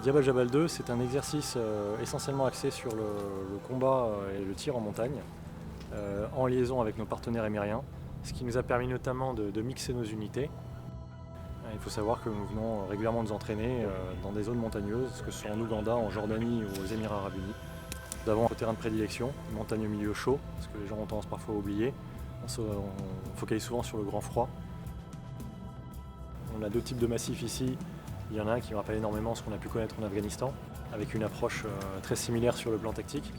Diabal Jabal 2, c'est un exercice essentiellement axé sur le combat et le tir en montagne, en liaison avec nos partenaires émiriens, ce qui nous a permis notamment de mixer nos unités. Il faut savoir que nous venons régulièrement nous entraîner dans des zones montagneuses, que ce soit en Ouganda, en Jordanie ou aux Émirats Arabes Unis. Nous avons un terrain de prédilection, une montagne au milieu chaud, ce que les gens ont tendance parfois à oublier. On focalise souvent sur le grand froid. On a deux types de massifs ici. Il y en a un qui me rappelle énormément ce qu'on a pu connaître en Afghanistan, avec une approche très similaire sur le plan tactique.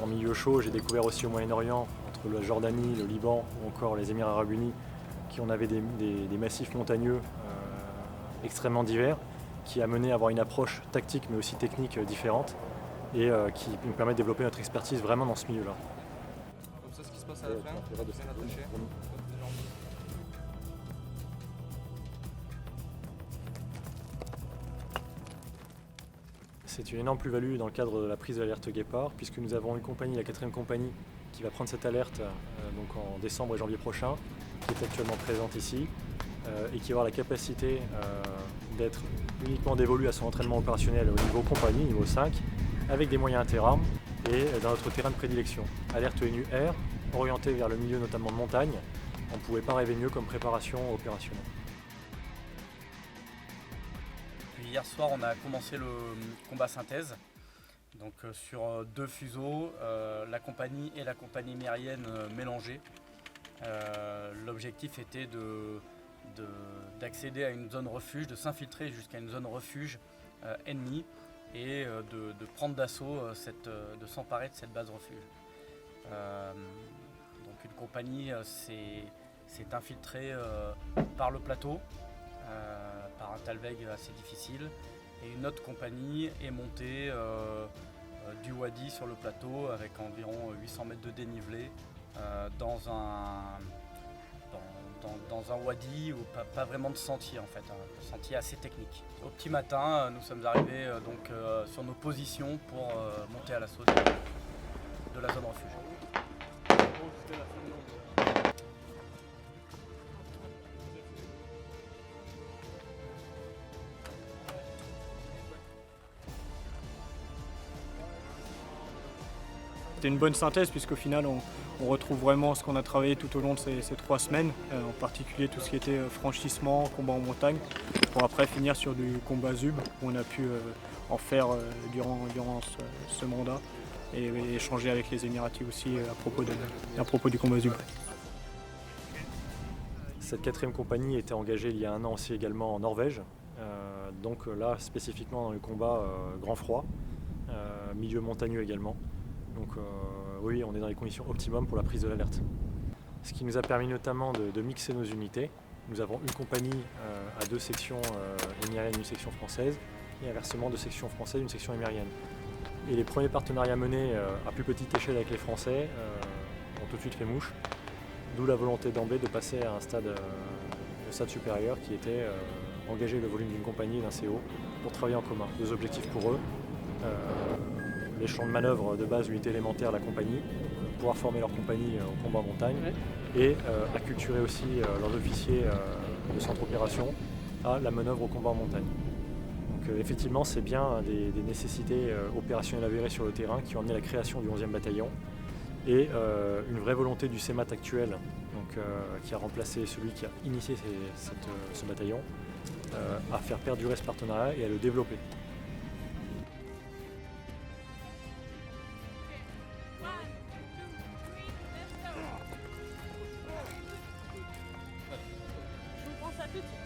En milieu chaud, j'ai découvert aussi au Moyen-Orient, entre la Jordanie, le Liban ou encore les Émirats Arabes Unis, qui on avait des massifs montagneux extrêmement divers, qui a mené à avoir une approche tactique mais aussi technique différente et qui nous permet de développer notre expertise vraiment dans ce milieu-là. Comme ça, ce qui se passe à la fin, bien attaché. C'est une énorme plus-value dans le cadre de la prise de l'alerte guépard, puisque nous avons une compagnie, la 4e compagnie, qui va prendre cette alerte donc en décembre et janvier prochain, qui est actuellement présente ici, et qui va avoir la capacité d'être uniquement dévolue à son entraînement opérationnel au niveau compagnie, niveau 5, avec des moyens interarmes et dans notre terrain de prédilection. Alerte NU air, orientée vers le milieu notamment de montagne, on ne pouvait pas rêver mieux comme préparation opérationnelle. Hier soir, on a commencé le combat synthèse, donc sur 2 fuseaux, la compagnie et la compagnie émirienne mélangées. L'objectif était d'accéder à une zone refuge, de s'infiltrer jusqu'à une zone refuge ennemie et de prendre d'assaut, de s'emparer de cette base refuge. Donc une compagnie s'est infiltrée par le plateau, par un talweg assez difficile, et une autre compagnie est montée du wadi sur le plateau avec environ 800 mètres de dénivelé dans un wadi où pas vraiment de sentier en fait, un sentier assez technique. Au petit matin, nous sommes arrivés donc sur nos positions pour monter à l'assaut de la zone refuge. C'était une bonne synthèse puisqu'au final on retrouve vraiment ce qu'on a travaillé tout au long de ces 3 semaines, en particulier tout ce qui était franchissement, combat en montagne, pour après finir sur du combat ZUB où on a pu en faire durant ce mandat et échanger avec les Émiratis aussi à propos du combat ZUB. Cette 4e compagnie était engagée il y a un an aussi également en Norvège, donc là spécifiquement dans le combat grand froid, milieu montagneux également. Donc oui, on est dans les conditions optimum pour la prise de l'alerte. Ce qui nous a permis notamment de mixer nos unités. Nous avons une compagnie à 2 sections émiriennes, une section française, et inversement 2 sections françaises, une section émirienne. Et les premiers partenariats menés à plus petite échelle avec les Français ont tout de suite fait mouche, d'où la volonté d'emblée de passer à un stade supérieur qui était engager le volume d'une compagnie et d'un CO pour travailler en commun. 2 objectifs pour eux. Les champs de manœuvre de base, l'unité élémentaire, la compagnie, pouvoir former leur compagnie au combat en montagne et acculturer aussi leurs officiers de centre opération à la manœuvre au combat en montagne. Donc effectivement, c'est bien des nécessités opérationnelles avérées sur le terrain qui ont amené à la création du 11e bataillon et une vraie volonté du CEMAT actuel, donc, qui a remplacé celui qui a initié ce bataillon, à faire perdurer ce partenariat et à le développer. Je vous pense à toutes.